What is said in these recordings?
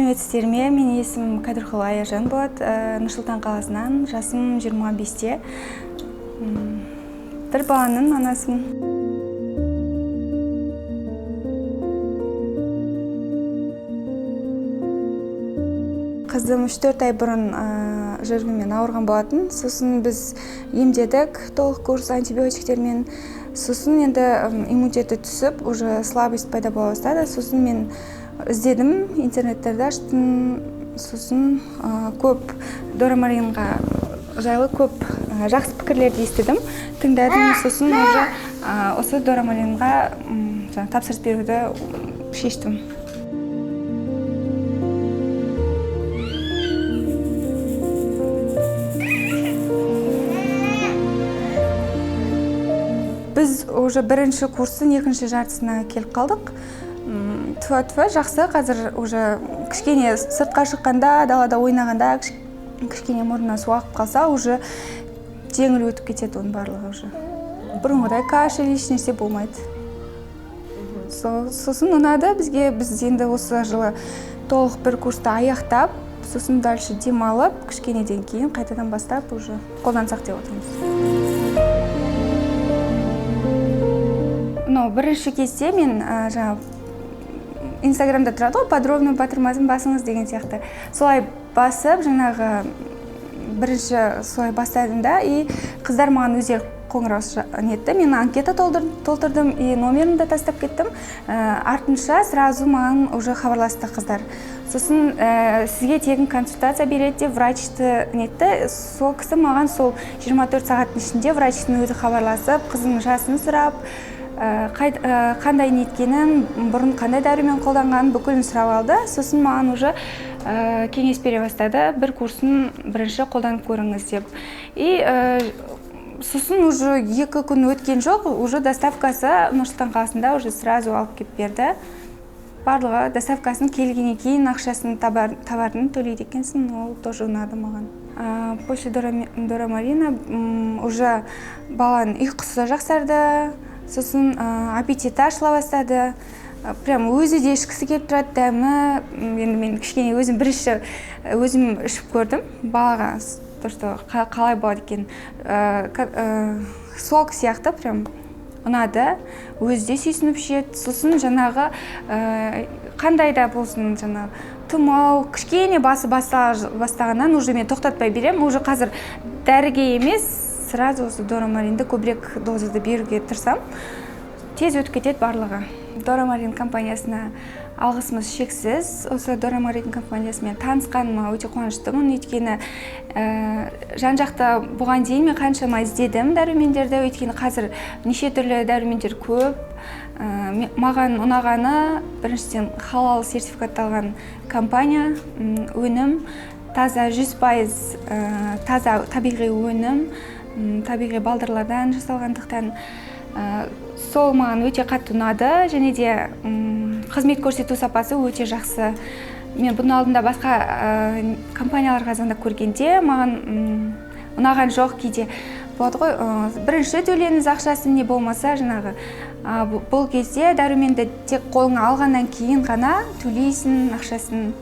Сәлеметсіздерме? Менің есімім Кадырқұл Аяжан болады. Нұрсұлтан қаласынан, жасым 25-те. Бір баланың анасымын. Қызым 3-4 ай бұрын жүрегімен ауырған болатын. Сосын біз емдедік, толық курс антибиотиктермен. Сосын енді иммунитеті түсіп, уже слабость пайда бола бастады. Сосын мен іздедім, интернеттерді аштым. Сосын көп Дора Маринға жайлы көп жақсы пікірлерді естідім, тыңдадым. Сосын уже осы Дора Маринға тапсырыс беруді шештім. Біз уже бірінші курстың екінші жартысына келіп қалдық. Тфа-тфа жақсы, қазір уже кішкене сыртқа шыққанда, далада ойнағанда кішкене мұрнына су ағып қалса, уже жеңіл өтіп кетеді оның барлығы уже. Бұрынғыдай кашель ешнәрсе болмайды. Сосын ұнады бізге, біз енді осы жылы толық бір курсты аяқтап, сосын дальше демалып, кішкенеден кейін қайтадан бастап уже қолдансақ деп отырмыз. Бірінші кезде мен Инстаграмда тұрады ғой, подробно батырмасын басыңыз деген сияқты. Солай басып, жаңағы бірінші солай бастадым да, и қыздар маған өздері қоңырау нетті. Мен анкета толтырдым, и номерімді тастап кеттім. Артынша сразу маған уже хабарласты қыздар. Сосын сізге тегін консультация береді деп врачты нетті. Сол кісі маған сол 24 сағаттың ішінде врачтың өзі хабарласып, қызының жасын сұрап, қандай неткенін, бұрын қандай дәрумен қолданғанын бүкілін сұрап алды. Сосын маған уже кеңес бере бастады, бір курсын бірінші қолданып көріңіз деп. И сосын уже 2 күн өткен жоқ, уже доставкасы Нұрсұлтан қаласында уже сразу алып кеп берді. Барлығы доставкасын келгеннен кейін ақшасын товарын төлейді екенсің, ол тоже ұнады маған. После Дора Марина уже баланың ұйқысы жақсарды. Сосын аппетиті ашыла бастады. Прям өзі де ішкісі келіп тұрады, дәмі. Енді мен кішкене өзім бірінші өзім ішіп көрдім. Балаға қалай болады екен. Сок сияқты прям ұнады. Өзі де сүйсініп ішеді. Сосын жаңағы қандай да болсын жаңағы тұмау, кішкене басы бастағаннан уже мен тоқтатпай берем. Уже қазір дәріге емес, сразу осы Дора Маринді көбірек дозада беруге тырысам. Тез өтіп кетеді барлығы. Дора Марин компаниясына алғысымыз шексіз. Осы Дора Марин компаниясымен танысқаныма өте қуаныштымын. Өйткені жан-жақта бұған дейін мен қаншама іздедім дәрумендерді. Өйткені қазір неше түрлі дәрумендер көп. Маған ұнағаны біріншіден халал сертификатталған компания, өнім, таза 100% таза табиғи өнім, табиғи балдырлардан жасалғандықтан сол маған өте қатты ұнады, және де қызмет көрсету сапасы өте жақсы. Мен бұның алдында басқа компанияларға звондап көргенде маған ұнаған жоқ, кейде болады ғой, бірінші төлеңіз ақшасын не болмаса жаңағы. Бұл кезде дәруменді тек қолыңа алғаннан кейін ғана төлейсің ақшасын.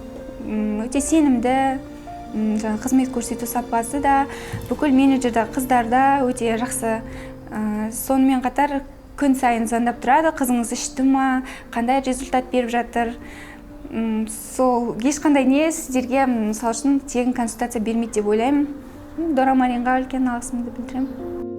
Өте сенімді. Қызмет көрсету сапасы да, бүкіл менеджерді қыздарда өте жақсы. Сонымен қатар күн сайын звондап тұрады, қызыңыз ішті ма, қандай результат беріп жатыр. Сол ешқандай не сіздерге мысал үшін тегін консультация бермейді деп ойлаймын. Дора Маринға үлкен алғысымды білдіремін.